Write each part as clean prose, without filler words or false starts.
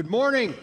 Good morning.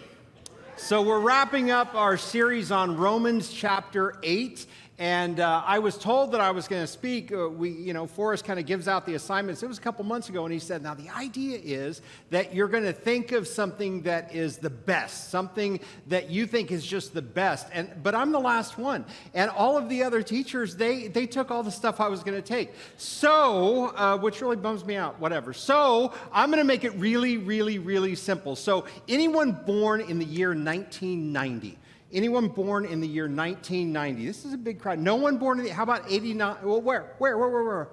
So we're wrapping up our series on Romans chapter 8, and I was told that I was going to speak. Forrest kind of gives out the assignments. It was a couple months ago, and he said, now the idea is that you're going to think of something that is the best, something that you think is just the best. But I'm the last one, and all of the other teachers, they took all the stuff I was going to take. So, which really bums me out, whatever. So I'm going to make it really, really, really simple. So anyone born in the year 1990? Anyone born in the year 1990? This is a big crowd. No one born in the, how about 89? Well, where?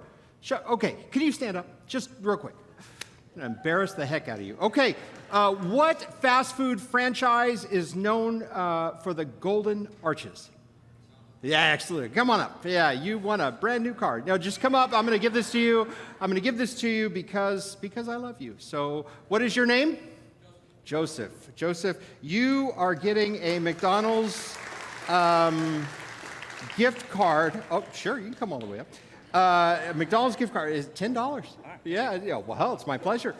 Okay, can you stand up? Just real quick. I'm going to embarrass the heck out of you. Okay, what fast food franchise is known for the Golden Arches? Yeah, excellent. Come on up. Yeah, you won a brand new car. No, just come up. I'm going to give this to you. I'm going to give this to you because I love you. So what is your name? Joseph. Joseph, you are getting a McDonald's gift card. Oh, sure, you can come all the way up. A McDonald's gift card is $10. Yeah, well, it's my pleasure.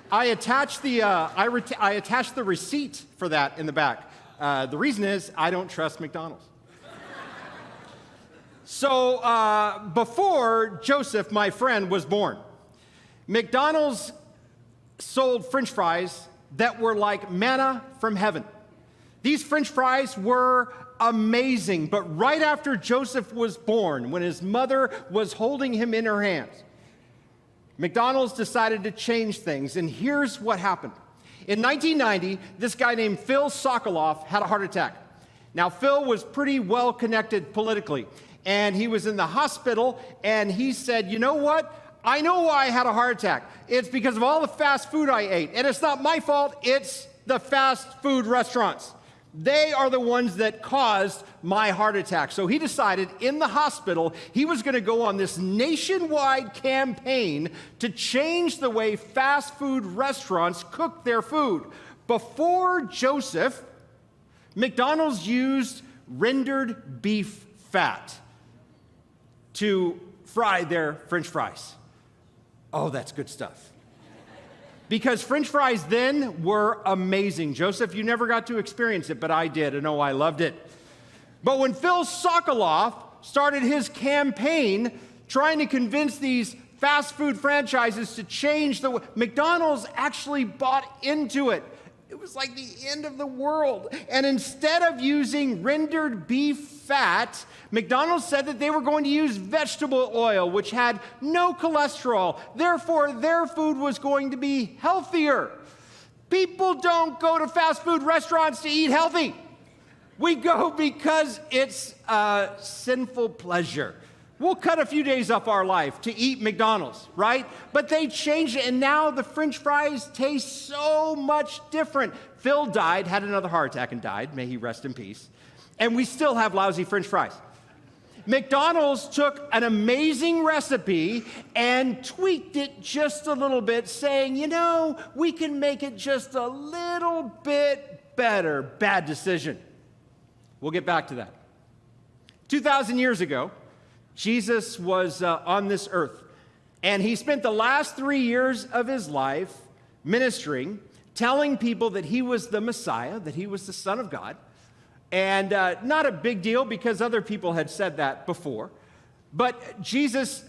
I attached the receipt for that in the back. The reason is I don't trust McDonald's. So before Joseph, my friend, was born, McDonald's sold French fries that were like manna from heaven. These French fries were amazing, but right after Joseph was born, when his mother was holding him in her hands, McDonald's decided to change things, and here's what happened. In 1990, this guy named Phil Sokoloff had a heart attack. Now, Phil was pretty well connected politically, and he was in the hospital, and he said, you know what? I know why I had a heart attack. It's because of all the fast food I ate. And it's not my fault, it's the fast food restaurants. They are the ones that caused my heart attack. So he decided in the hospital he was going to go on this nationwide campaign to change the way fast food restaurants cook their food. Before Joseph, McDonald's used rendered beef fat to fry their French fries. Oh, that's good stuff. Because French fries then were amazing. Joseph, you never got to experience it, but I did, and oh, I loved it. But when Phil Sokoloff started his campaign trying to convince these fast food franchises to change the way, McDonald's actually bought into it. It was like the end of the world. And instead of using rendered beef fat, McDonald's said that they were going to use vegetable oil, which had no cholesterol. Therefore, their food was going to be healthier. People don't go to fast food restaurants to eat healthy. We go because it's a sinful pleasure. We'll cut a few days off our life to eat McDonald's, right? But they changed it, and now the French fries taste so much different. Phil died, had another heart attack and died. May he rest in peace. And we still have lousy French fries. McDonald's took an amazing recipe and tweaked it just a little bit, saying, you know, we can make it just a little bit better. Bad decision. We'll get back to that. 2,000 years ago, Jesus was on this earth, and he spent the last 3 years of his life ministering, telling people that he was the Messiah, that he was the Son of God, and not a big deal because other people had said that before. But Jesus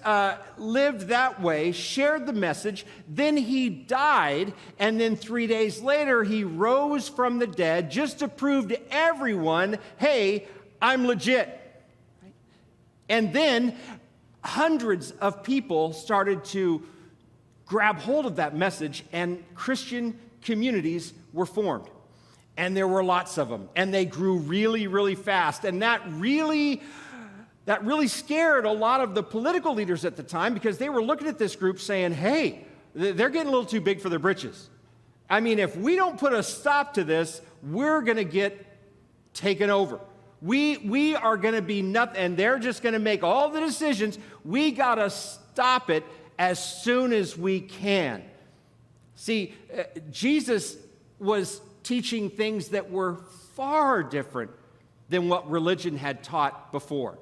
lived that way, shared the message, then he died, and then 3 days later he rose from the dead just to prove to everyone, hey, I'm legit. And then hundreds of people started to grab hold of that message, and Christian communities were formed. And there were lots of them, and they grew really, really fast. And that really scared a lot of the political leaders at the time, because they were looking at this group saying, hey, they're getting a little too big for their britches. I mean, if we don't put a stop to this, we're going to get taken over. We are going to be nothing, and they're just going to make all the decisions. We got to stop it as soon as we can. See, Jesus was teaching things that were far different than what religion had taught before.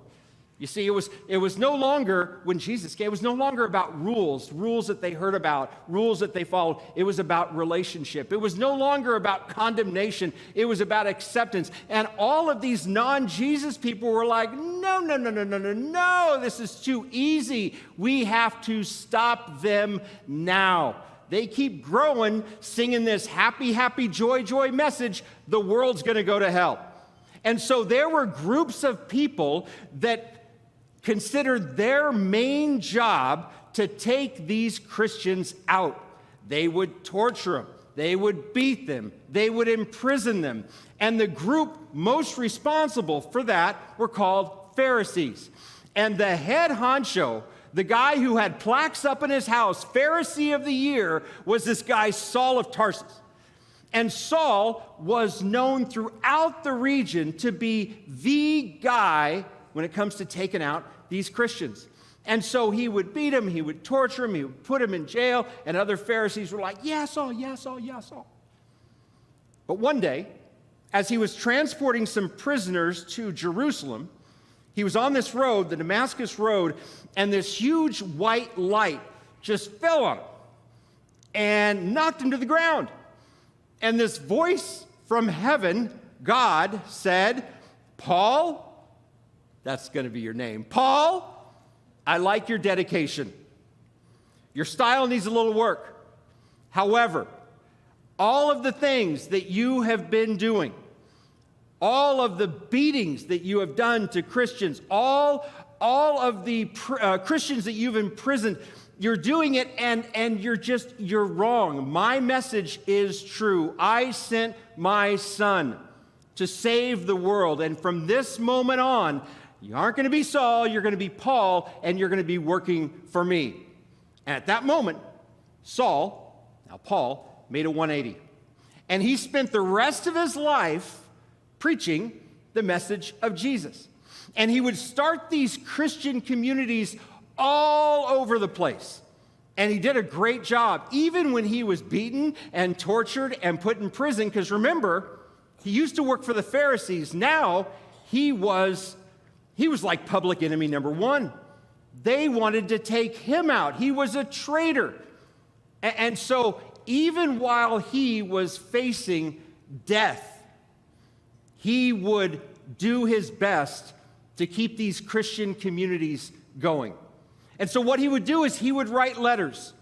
You see, it was no longer, when Jesus came, it was no longer about rules that they heard about, rules that they followed. It was about relationship. It was no longer about condemnation. It was about acceptance. And all of these non-Jesus people were like, no, this is too easy. We have to stop them now. They keep growing, singing this happy, happy, joy, joy message. The world's going to go to hell. And so there were groups of people that considered their main job to take these Christians out. They would torture them. They would beat them. They would imprison them. And the group most responsible for that were called Pharisees. And the head honcho, the guy who had plaques up in his house, Pharisee of the Year, was this guy Saul of Tarsus. And Saul was known throughout the region to be the guy when it comes to taking out these Christians. And so he would beat them, he would torture them, he would put them in jail, and other Pharisees were like, yeah, Saul, yeah, Saul, yeah, Saul. But one day, as he was transporting some prisoners to Jerusalem, he was on this road, the Damascus Road, and this huge white light just fell on him and knocked him to the ground. And this voice from heaven, God, said, Paul, that's going to be your name. Paul, I like your dedication. Your style needs a little work. However, all of the things that you have been doing, all of the beatings that you have done to Christians, all of the Christians that you've imprisoned, you're doing it and you're wrong. My message is true. I sent my son to save the world. And from this moment on, you aren't going to be Saul, you're going to be Paul, and you're going to be working for me. And at that moment, Saul, now Paul, made a 180. And he spent the rest of his life preaching the message of Jesus. And he would start these Christian communities all over the place. And he did a great job, even when he was beaten and tortured and put in prison. Because remember, he used to work for the Pharisees. Now he was like public enemy number one. They wanted to take him out. He was a traitor. And so even while he was facing death, he would do his best to keep these Christian communities going. And so what he would do is he would write letters.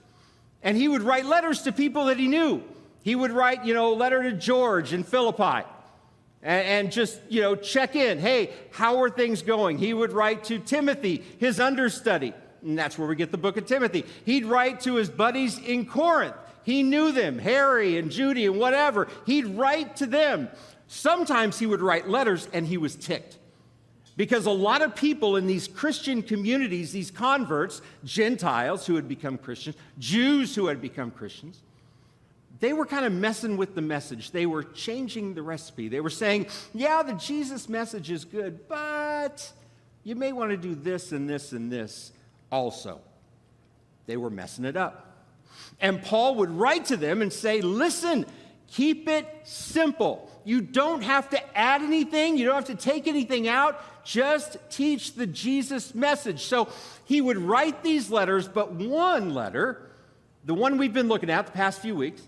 And he would write letters to people that he knew. He would write, a letter to George in Philippi. And just, check in. Hey, how are things going? He would write to Timothy, his understudy. And that's where we get the book of Timothy. He'd write to his buddies in Corinth. He knew them, Harry and Judy and whatever. He'd write to them. Sometimes he would write letters and he was ticked. Because a lot of people in these Christian communities, these converts, Gentiles who had become Christians, Jews who had become Christians, they were kind of messing with the message. They were changing the recipe. They were saying, yeah, the Jesus message is good, but you may want to do this and this and this also. They were messing it up. And Paul would write to them and say, listen, keep it simple. You don't have to add anything. You don't have to take anything out. Just teach the Jesus message. So he would write these letters, but one letter, the one we've been looking at the past few weeks,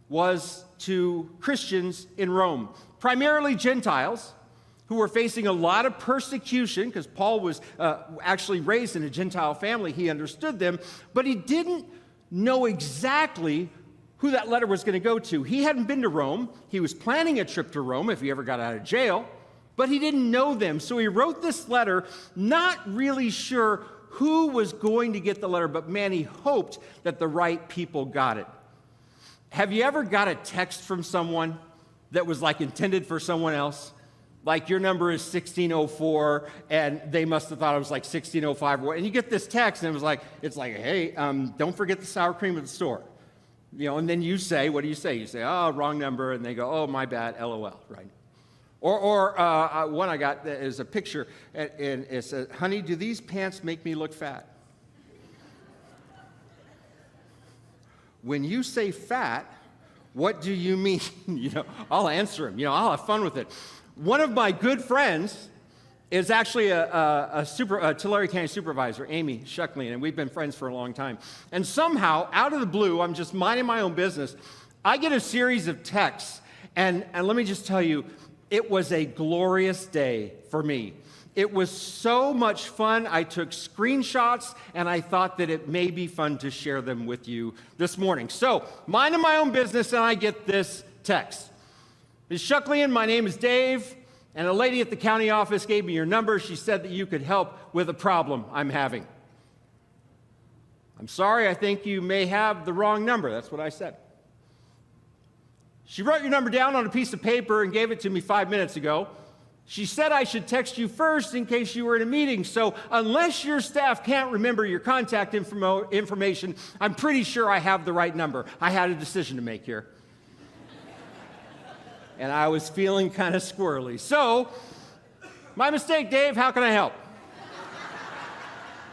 was to Christians in Rome, primarily Gentiles who were facing a lot of persecution because Paul was actually raised in a Gentile family. He understood them, but he didn't know exactly who that letter was going to go to. He hadn't been to Rome. He was planning a trip to Rome if he ever got out of jail, but he didn't know them. So he wrote this letter, not really sure who was going to get the letter, but man, he hoped that the right people got it. Have you ever got a text from someone that was like intended for someone else? Like your number is 1604, and they must have thought it was like 1605. And you get this text, and it's like, hey, don't forget the sour cream at the store. And then you say, what do you say? You say, oh, wrong number, and they go, oh, my bad, LOL, right? Or one I got is a picture, and it says, honey, do these pants make me look fat? When you say fat, what do you mean? I'll answer him. I'll have fun with it. One of my good friends is actually a Tulare County supervisor, Amy Shuckling, and we've been friends for a long time. And somehow, out of the blue, I'm just minding my own business, I get a series of texts, and let me just tell you, it was a glorious day for me. It was so much fun. I took screenshots, and I thought that it may be fun to share them with you this morning. So, minding my own business, and I get this text. Ms. Shuckling, my name is Dave. And a lady at the county office gave me your number. She said that you could help with a problem I'm having. I'm sorry, I think you may have the wrong number. That's what I said. She wrote your number down on a piece of paper and gave it to me 5 minutes ago. She said I should text you first in case you were in a meeting. So unless your staff can't remember your contact information, I'm pretty sure I have the right number. I had a decision to make here. And I was feeling kind of squirrely. So, my mistake, Dave, how can I help?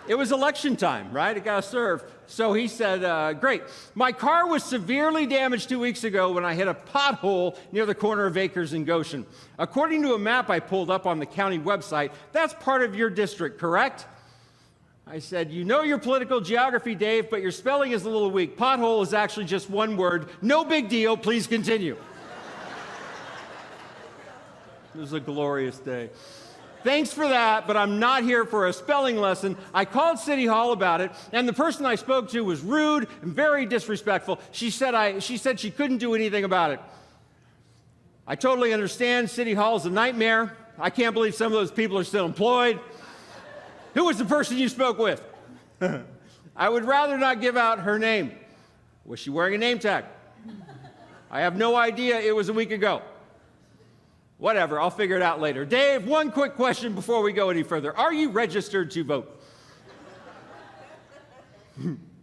It was election time, right? I got to serve. So he said, great. My car was severely damaged 2 weeks ago when I hit a pothole near the corner of Acres and Goshen. According to a map I pulled up on the county website, that's part of your district, correct? I said, you know your political geography, Dave, but your spelling is a little weak. Pothole is actually just one word. No big deal. Please continue. It was a glorious day. Thanks for that, but I'm not here for a spelling lesson. I called City Hall about it, and the person I spoke to was rude and very disrespectful. She said she couldn't do anything about it. I totally understand. City Hall is a nightmare. I can't believe some of those people are still employed. Who was the person you spoke with? I would rather not give out her name. Was she wearing a name tag? I have no idea. It was a week ago. Whatever, I'll figure it out later. Dave, one quick question before we go any further. Are you registered to vote?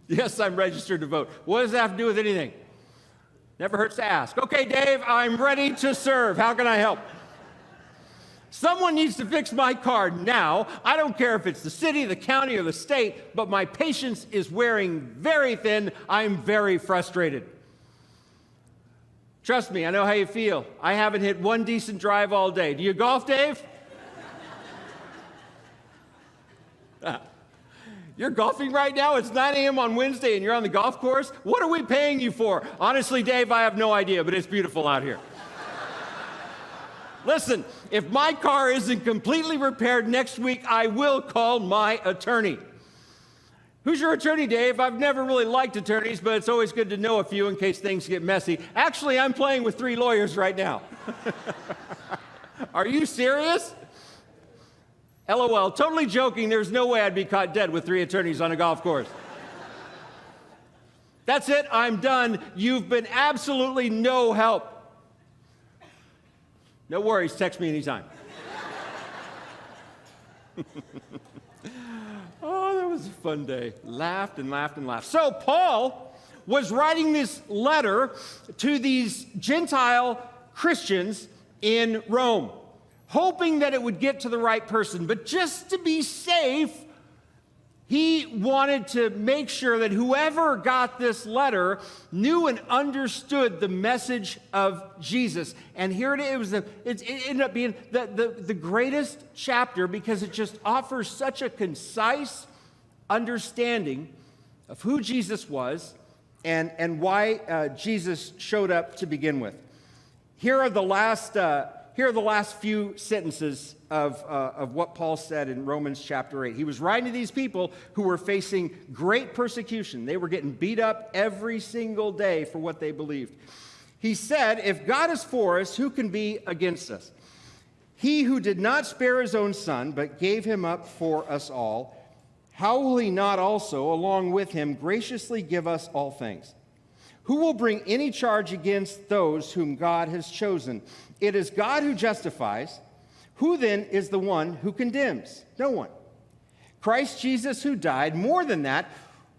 Yes, I'm registered to vote. What does that have to do with anything? Never hurts to ask. Okay, Dave, I'm ready to serve. How can I help? Someone needs to fix my car now. I don't care if it's the city, the county, or the state, but my patience is wearing very thin. I'm very frustrated. Trust me, I know how you feel. I haven't hit one decent drive all day. Do you golf, Dave? You're golfing right now? It's 9 a.m. on Wednesday and you're on the golf course? What are we paying you for? Honestly, Dave, I have no idea, but it's beautiful out here. Listen, if my car isn't completely repaired next week, I will call my attorney. Who's your attorney, Dave? I've never really liked attorneys, but it's always good to know a few in case things get messy. Actually, I'm playing with 3 lawyers right now. Are you serious? LOL, totally joking. There's no way I'd be caught dead with 3 attorneys on a golf course. That's it. I'm done. You've been absolutely no help. No worries. Text me anytime. Oh, that was a fun day. Laughed and laughed and laughed. So Paul was writing this letter to these Gentile Christians in Rome, hoping that it would get to the right person. But just to be safe, he wanted to make sure that whoever got this letter knew and understood the message of Jesus. And here it is. It ended up being the greatest chapter because it just offers such a concise understanding of who Jesus was and why Jesus showed up to begin with. Here are the last few sentences of what Paul said in Romans chapter 8. He was writing to these people who were facing great persecution. They were getting beat up every single day for what they believed. He said, if God is for us, who can be against us? He who did not spare his own son, but gave him up for us all, how will he not also, along with him, graciously give us all things? Who will bring any charge against those whom God has chosen? It is God who justifies. Who then is the one who condemns? No one. Christ Jesus, who died, more than that,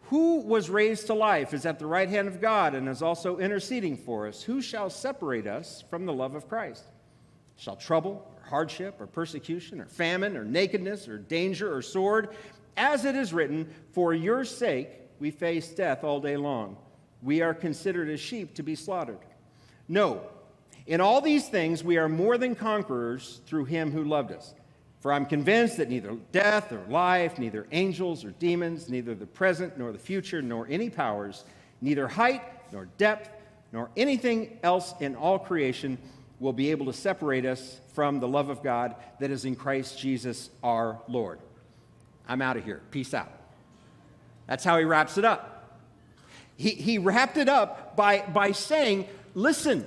who was raised to life, is at the right hand of God and is also interceding for us. Who shall separate us from the love of Christ? Shall trouble, or hardship, or persecution, or famine, or nakedness, or danger, or sword? As it is written, for your sake we face death all day long. We are considered as sheep to be slaughtered. No, in all these things we are more than conquerors through him who loved us. For I'm convinced that neither death or life, neither angels or demons, neither the present nor the future, nor any powers, neither height nor depth, nor anything else in all creation will be able to separate us from the love of God that is in Christ Jesus our Lord. I'm out of here. Peace out. That's how he wraps it up. He wrapped it up by saying, listen,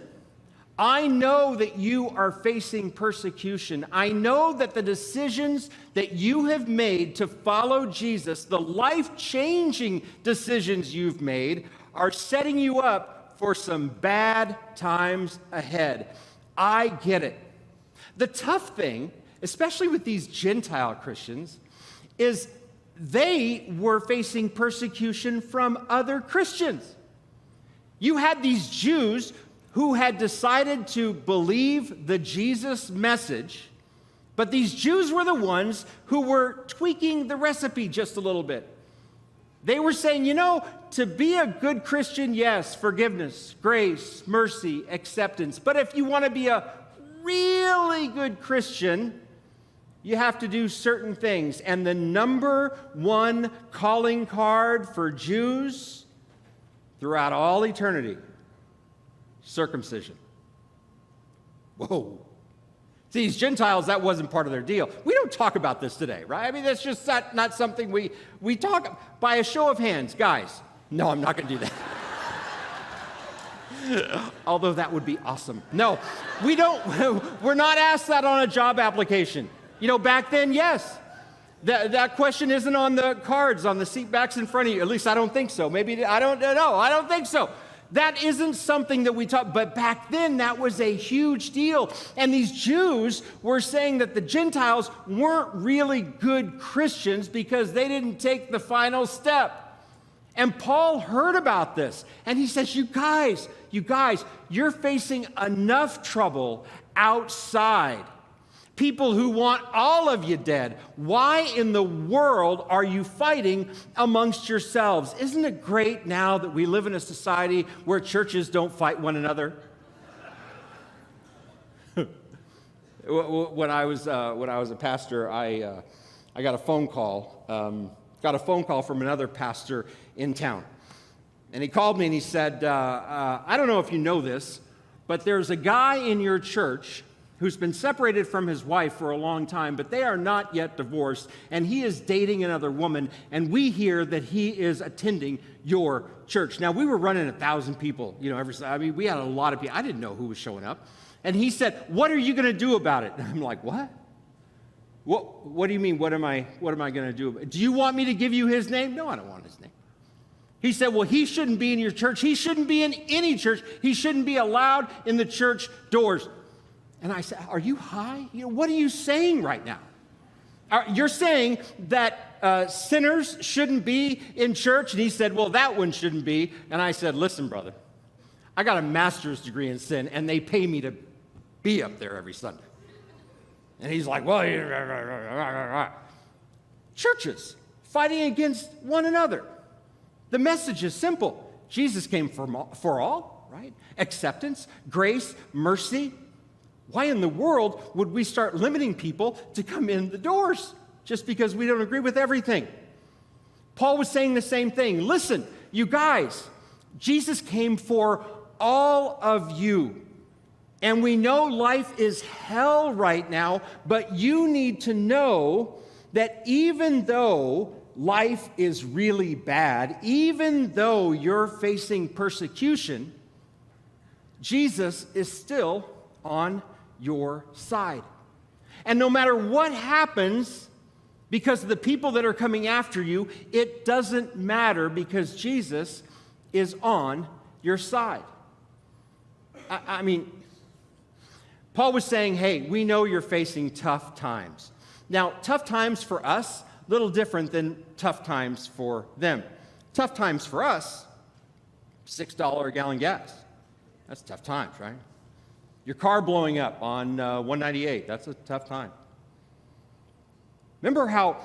I know that you are facing persecution. I know that the decisions that you have made to follow Jesus, the life-changing decisions you've made, are setting you up for some bad times ahead. I get it. The tough thing, especially with these Gentile Christians, is they were facing persecution from other Christians. You had these Jews who had decided to believe the Jesus message, but these Jews were the ones who were tweaking the recipe just a little bit. They were saying, to be a good Christian, yes, forgiveness, grace, mercy, acceptance. But if you want to be a really good Christian, you have to do certain things. And the number one calling card for Jews throughout all eternity, circumcision. Whoa. See, these Gentiles, that wasn't part of their deal. We don't talk about this today, right? I mean, that's just not something we talk by a show of hands. Guys, no, I'm not going to do that. Although that would be awesome. No, we don't. We're not asked that on a job application. Back then, yes. That question isn't on the cards, on the seat backs in front of you. At least I don't think so. Maybe, I don't know. I don't think so. That isn't something that we talk, but back then that was a huge deal. And these Jews were saying that the Gentiles weren't really good Christians because they didn't take the final step. And Paul heard about this, and he says, you guys, you're facing enough trouble outside. People who want all of you dead. Why in the world are you fighting amongst yourselves? Isn't it great now that we live in a society where churches don't fight one another? When I was a pastor, I got a phone call. From another pastor in town, and he called me and he said, "I don't know if you know this, but there's a guy in your church who's been separated from his wife for a long time, but they are not yet divorced, and he is dating another woman, and we hear that he is attending your church." Now, we were running 1,000 people, we had a lot of people. I didn't know who was showing up. And he said, "What are you going to do about it?" And I'm like, "What? What do you mean, what am I going to do about it? Do you want me to give you his name?" "No, I don't want his name." He said, "Well, he shouldn't be in your church. He shouldn't be in any church. He shouldn't be allowed in the church doors." And I said, "Are you high? What are you saying right now? You're saying that sinners shouldn't be in church?" And he said, "Well, that one shouldn't be." And I said, "Listen, brother, I got a master's degree in sin, and they pay me to be up there every Sunday." And he's like, "Well, churches fighting against one another. The message is simple. Jesus came for all, right? Acceptance, grace, mercy. Why in the world would we start limiting people to come in the doors just because we don't agree with everything?" Paul was saying the same thing. Listen, you guys, Jesus came for all of you. And we know life is hell right now, but you need to know that even though life is really bad, even though you're facing persecution, Jesus is still on your side. And no matter what happens, because of the people that are coming after you, it doesn't matter because Jesus is on your side. I mean, Paul was saying, hey, we know you're facing tough times. Now, tough times for us, a little different than tough times for them. Tough times for us, $6 a gallon gas. That's tough times, right? Your car blowing up on 198, that's a tough time. Remember how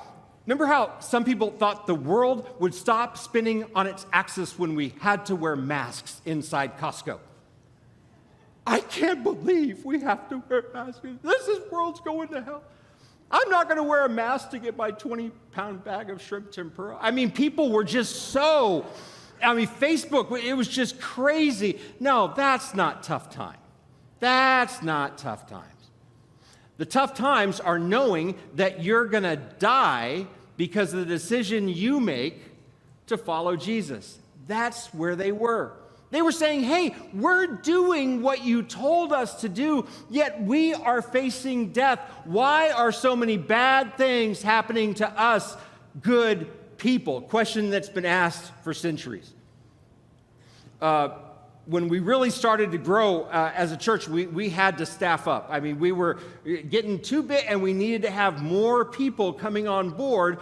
some people thought the world would stop spinning on its axis when we had to wear masks inside Costco? I can't believe we have to wear masks. This world's going to hell. I'm not going to wear a mask to get my 20-pound bag of shrimp tempura. I mean, people were just so, Facebook, it was just crazy. No, that's not tough time. That's not tough times. The tough times are knowing that you're going to die because of the decision you make to follow Jesus. That's where they were. They were saying, hey, we're doing what you told us to do, yet we are facing death. Why are so many bad things happening to us, good people? Question that's been asked for centuries. When we really started to grow as a church, we had to staff up. I mean, we were getting too big, and we needed to have more people coming on board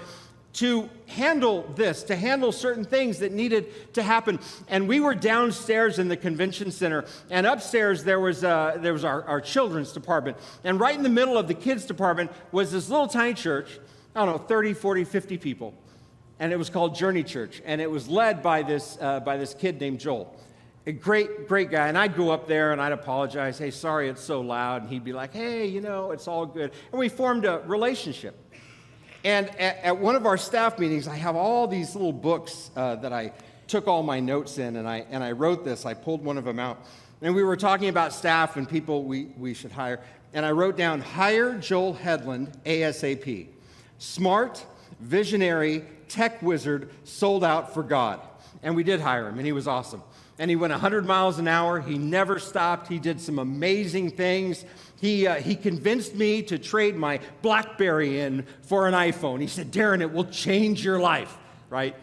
to handle this, to handle certain things that needed to happen. And we were downstairs in the convention center, and upstairs there was our children's department. And right in the middle of the kids' department was this little tiny church, I don't know, 30, 40, 50 people. And it was called Journey Church, and it was led by this kid named Joel. A great guy. And I'd go up there and I'd apologize. Hey, sorry it's so loud. And he'd be like, hey, it's all good. And we formed a relationship. And at one of our staff meetings, I have all these little books that I took all my notes in, and I wrote this. I pulled one of them out. And we were talking about staff and people we should hire. And I wrote down, hire Joel Headland ASAP. Smart, visionary, tech wizard, sold out for God. And we did hire him, and he was awesome. And he went 100 miles an hour. He never stopped. He did some amazing things. He convinced me to trade my BlackBerry in for an iPhone. He said, Darren, it will change your life, right?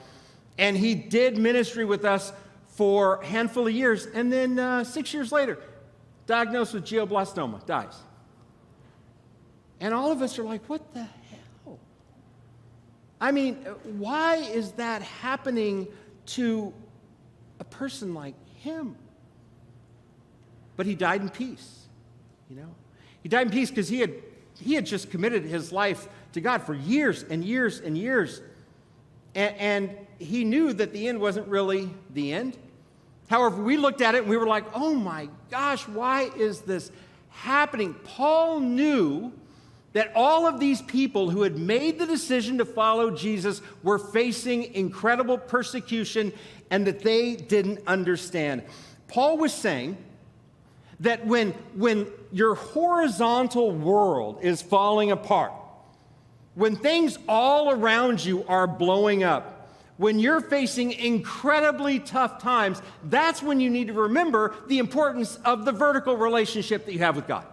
And he did ministry with us for a handful of years. And then 6 years later, diagnosed with glioblastoma, dies. And all of us are like, what the hell? I mean, why is that happening to a person like him? But he died in peace, He died in peace because he had just committed his life to God for years and years and years. And he knew that the end wasn't really the end. However, we looked at it and we were like, oh my gosh, why is this happening? Paul knew that all of these people who had made the decision to follow Jesus were facing incredible persecution and that they didn't understand. Paul was saying that when your horizontal world is falling apart, when things all around you are blowing up, when you're facing incredibly tough times, that's when you need to remember the importance of the vertical relationship that you have with God.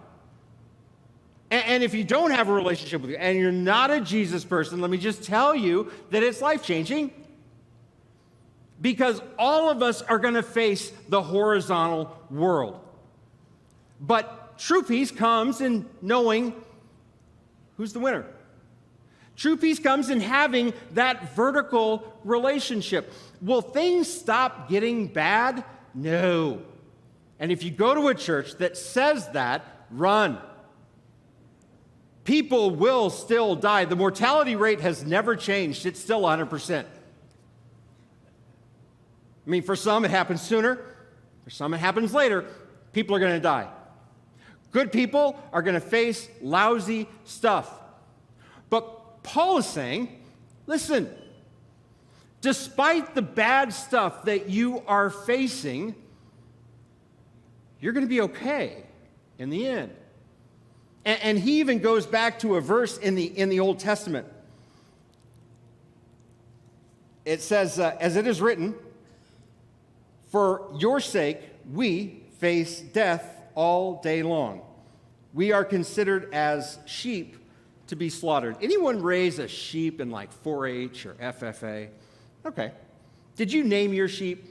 And if you don't have a relationship with God, and you're not a Jesus person, let me just tell you that it's life-changing. Because all of us are going to face the horizontal world. But true peace comes in knowing who's the winner. True peace comes in having that vertical relationship. Will things stop getting bad? No. And if you go to a church that says that, run. People will still die. The mortality rate has never changed. It's still 100%. I mean, for some, it happens sooner. For some, it happens later. People are going to die. Good people are going to face lousy stuff. But Paul is saying, listen, despite the bad stuff that you are facing, you're going to be okay in the end. And he even goes back to a verse in the Old Testament. It says, as it is written, for your sake, we face death all day long. We are considered as sheep to be slaughtered. Anyone raise a sheep in like 4-H or FFA? Okay. Did you name your sheep?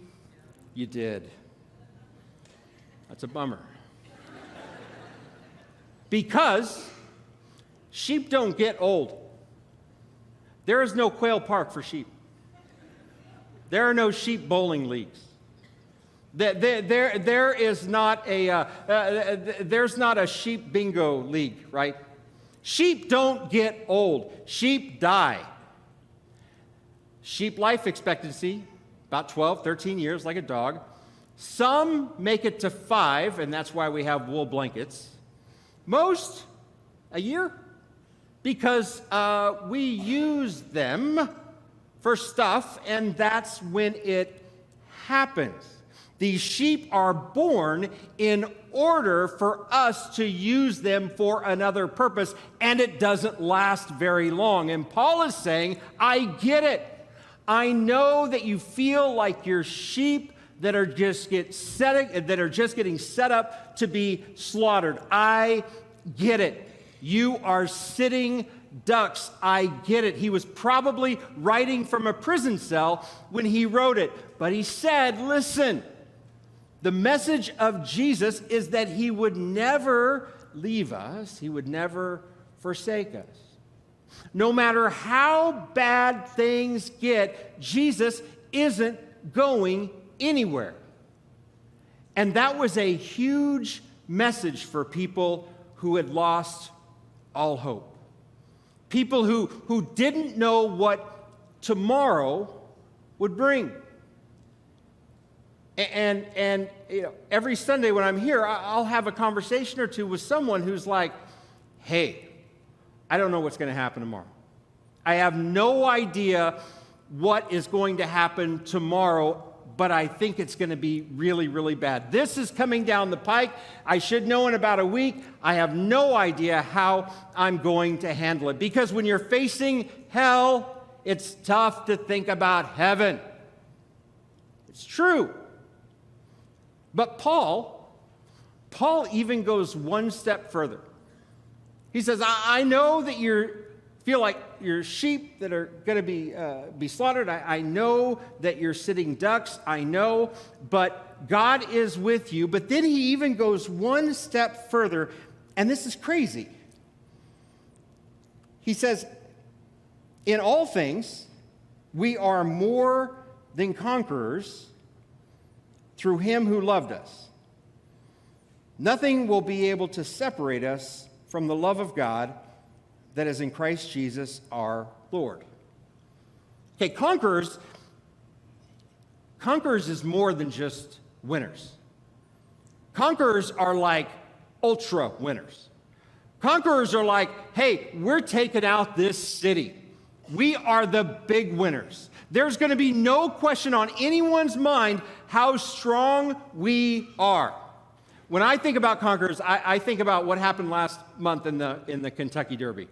You did. That's a bummer. Because sheep don't get old. There is no quail park for sheep. There are no sheep bowling leagues. There's not a sheep bingo league, right? Sheep don't get old. Sheep die. Sheep life expectancy, about 12, 13 years, like a dog. Some make it to 5, and that's why we have wool blankets. Most, a year. because we use them for stuff, and that's when it happens. These sheep are born in order for us to use them for another purpose, and it doesn't last very long. And Paul is saying, I get it. I know that you feel like you're sheep that are just getting set up to be slaughtered. I get it. You are sitting ducks. I get it. He was probably writing from a prison cell when he wrote it. But he said, listen, the message of Jesus is that he would never leave us. He would never forsake us. No matter how bad things get, Jesus isn't going anywhere. And that was a huge message for people who had lost all hope. People who didn't know what tomorrow would bring. And you know, every Sunday when I'm here, I'll have a conversation or two with someone who's like, hey, I don't know what's going to happen tomorrow. I have no idea what is going to happen tomorrow, but I think it's going to be really, really bad. This is coming down the pike. I should know in about a week. I have no idea how I'm going to handle it. Because when you're facing hell, it's tough to think about heaven. It's true. But Paul even goes one step further. He says, I know that you feel like you're sheep that are going to be slaughtered. I know that you're sitting ducks. I know, but God is with you. But then he even goes one step further, and this is crazy. He says, in all things, we are more than conquerors through him who loved us. Nothing will be able to separate us from the love of God that is in Christ Jesus our Lord. Okay, conquerors is more than just winners. Conquerors are like ultra winners. Conquerors are like, hey, we're taking out this city. We are the big winners. There's going to be no question on anyone's mind how strong we are. When I think about conquerors, I think about what happened last month in the Kentucky Derby.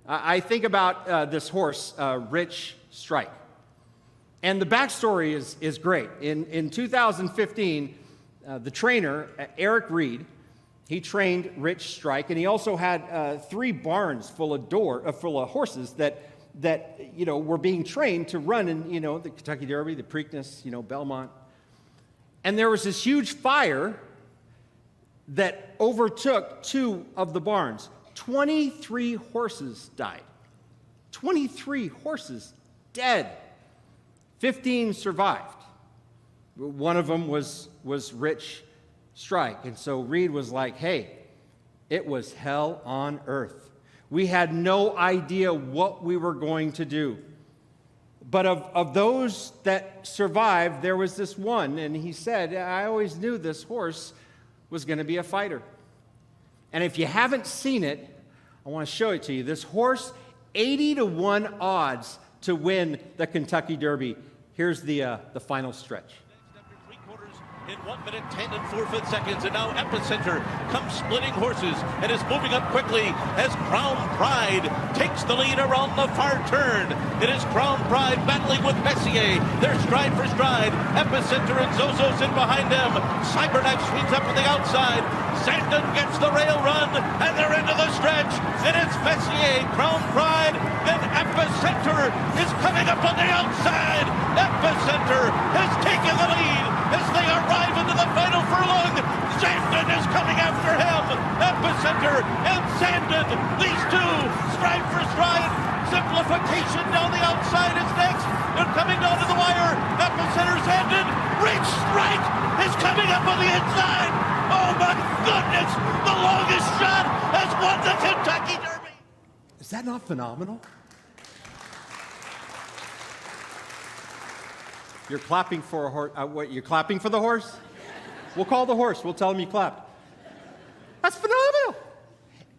I think about this horse, Rich Strike. And the backstory is great. In 2015, the trainer, Eric Reed, he trained Rich Strike, and he also had 3 barns full of horses that were being trained to run in the Kentucky Derby, the Preakness, Belmont. And there was this huge fire that overtook 2 of the barns. 23 horses died. 23 horses dead. 15 survived. One of them was Rich Strike. And so Reed was like, hey, it was hell on earth. We had no idea what we were going to do. But of those that survived, there was this one, and he said, I always knew this horse was going to be a fighter. And if you haven't seen it, I want to show it to you. This horse, 80-1 odds to win the Kentucky Derby. Here's the final stretch. In 1 minute, 10 and 4/5 seconds, and now Epicenter comes splitting horses and is moving up quickly as Crown Pride takes the lead around the far turn. It is Crown Pride battling with Messier. They're stride for stride. Epicenter and Zozos in behind them. Cyberknife swings up on the outside. Sandon gets the rail run, and they're into the stretch. And it's Messier, Crown Pride, then Epicenter is coming up on the outside. Epicenter has taken the lead as they arrive into the final furlong. Sandon is coming after him. Epicenter and Sandon, these 2 stride for stride. Simplification down the outside is next. They're coming down to the wire. Epicenter, Sandon, Rich Strike is coming up on the inside. Oh my goodness, the longest shot has won the Kentucky Derby. Is that not phenomenal? You're clapping for a horse. What, you're clapping for the horse? We'll call the horse. We'll tell him you clapped. That's phenomenal.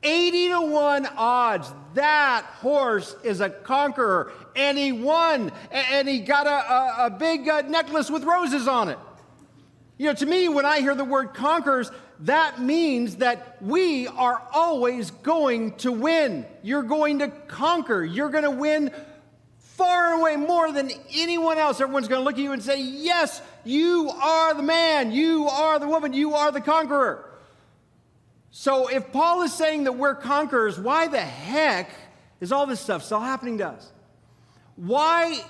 80-1 odds. That horse is a conqueror, and he won, and he got a big necklace with roses on it. You know, to me, when I hear the word conquerors, that means that we are always going to win. You're going to conquer. You're going to win far and away more than anyone else. Everyone's going to look at you and say, yes, you are the man, you are the woman, you are the conqueror. So if Paul is saying that we're conquerors, why the heck is all this stuff still happening to us? Why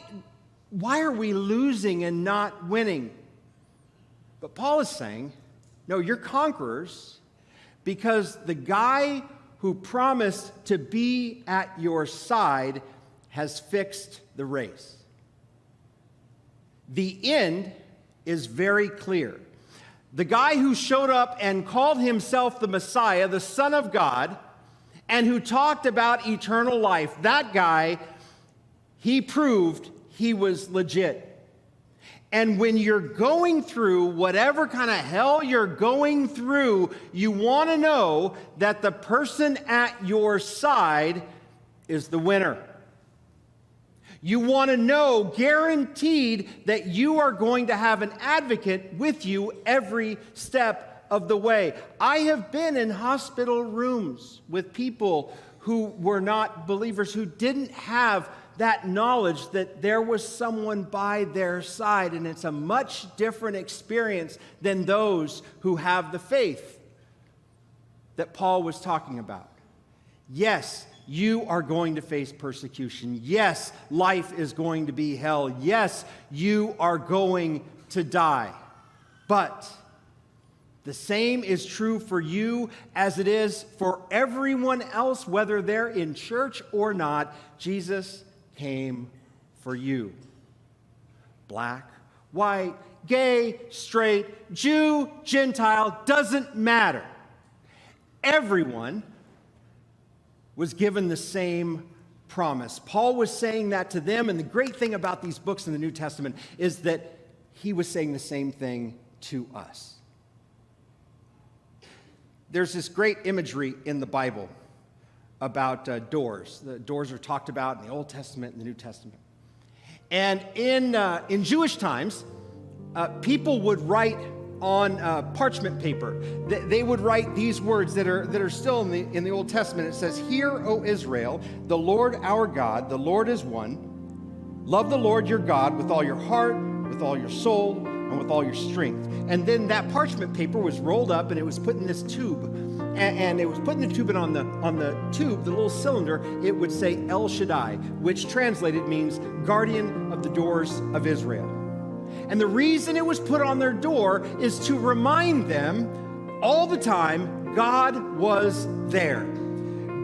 are we losing and not winning? But Paul is saying, no, you're conquerors because the guy who promised to be at your side has fixed the race. The end is very clear. The guy who showed up and called himself the Messiah, the Son of God, and who talked about eternal life, that guy, he proved he was legit. And when you're going through whatever kind of hell you're going through, you want to know that the person at your side is the winner. You want to know, guaranteed, that you are going to have an advocate with you every step of the way. I have been in hospital rooms with people who were not believers, who didn't have that knowledge that there was someone by their side, and it's a much different experience than those who have the faith that Paul was talking about. Yes, you are going to face persecution. Yes, life is going to be hell. Yes, you are going to die. But the same is true for you as it is for everyone else, whether they're in church or not. Jesus came for you. Black, white, gay, straight, Jew, Gentile, doesn't matter. Everyone was given the same promise. Paul was saying that to them, and the great thing about these books in the New Testament is that he was saying the same thing to us. There's this great imagery in the Bible about doors. The doors are talked about in the Old Testament and the New Testament. And in Jewish times, people would write on parchment paper. They would write these words that are still in the Old Testament. It says, "Hear, O Israel, the Lord our God, the Lord is one. Love the Lord your God with all your heart, with all your soul, and with all your strength." And then that parchment paper was rolled up and it was put in this tube. And it was put in the tube, and on the tube, the little cylinder, it would say El Shaddai, which translated means guardian of the doors of Israel. And the reason it was put on their door is to remind them all the time God was there.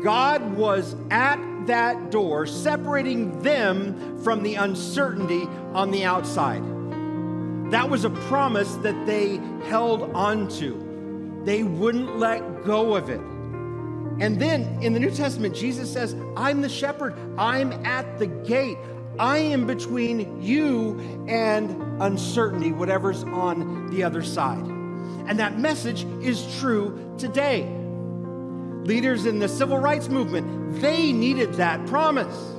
God was at that door, separating them from the uncertainty on the outside. That was a promise that they held on to. They wouldn't let go of it. And then in the New Testament, Jesus says, I'm the shepherd. I'm at the gate. I am between you and uncertainty, whatever's on the other side. And that message is true today. Leaders in the civil rights movement, they needed that promise.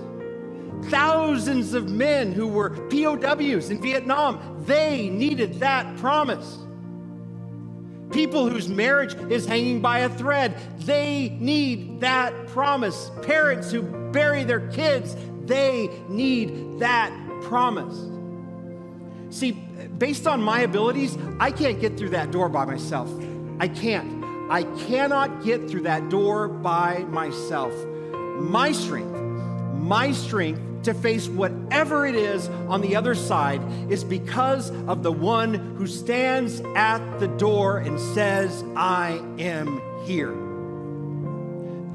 Thousands of men who were POWs in Vietnam, they needed that promise. People whose marriage is hanging by a thread, they need that promise. Parents who bury their kids, they need that promise. See, based on my abilities, I can't get through that door by myself. I can't. I cannot get through that door by myself. My strength to face whatever it is on the other side is because of the one who stands at the door and says, I am here.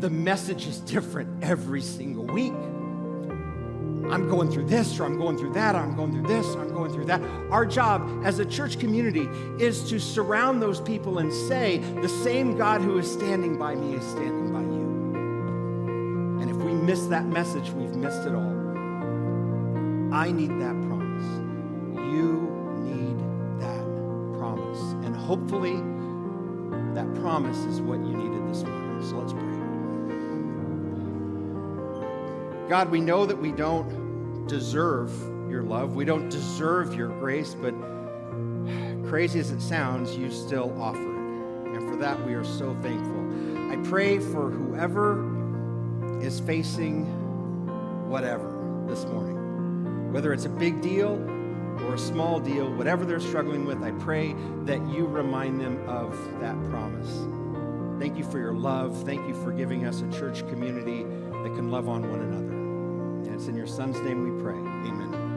The message is different every single week. I'm going through this, or I'm going through that, or I'm going through this, or I'm going through that. Our job as a church community is to surround those people and say, the same God who is standing by me is standing by you. And if we miss that message, we've missed it all. I need that promise. You need that promise. And hopefully, that promise is what you needed this morning. So let's pray. God, we know that we don't deserve your love. We don't deserve your grace, but crazy as it sounds, you still offer it. And for that, we are so thankful. I pray for whoever is facing whatever this morning, whether it's a big deal or a small deal, whatever they're struggling with, I pray that you remind them of that promise. Thank you for your love. Thank you for giving us a church community that can love on one another. And it's in your Son's name we pray. Amen.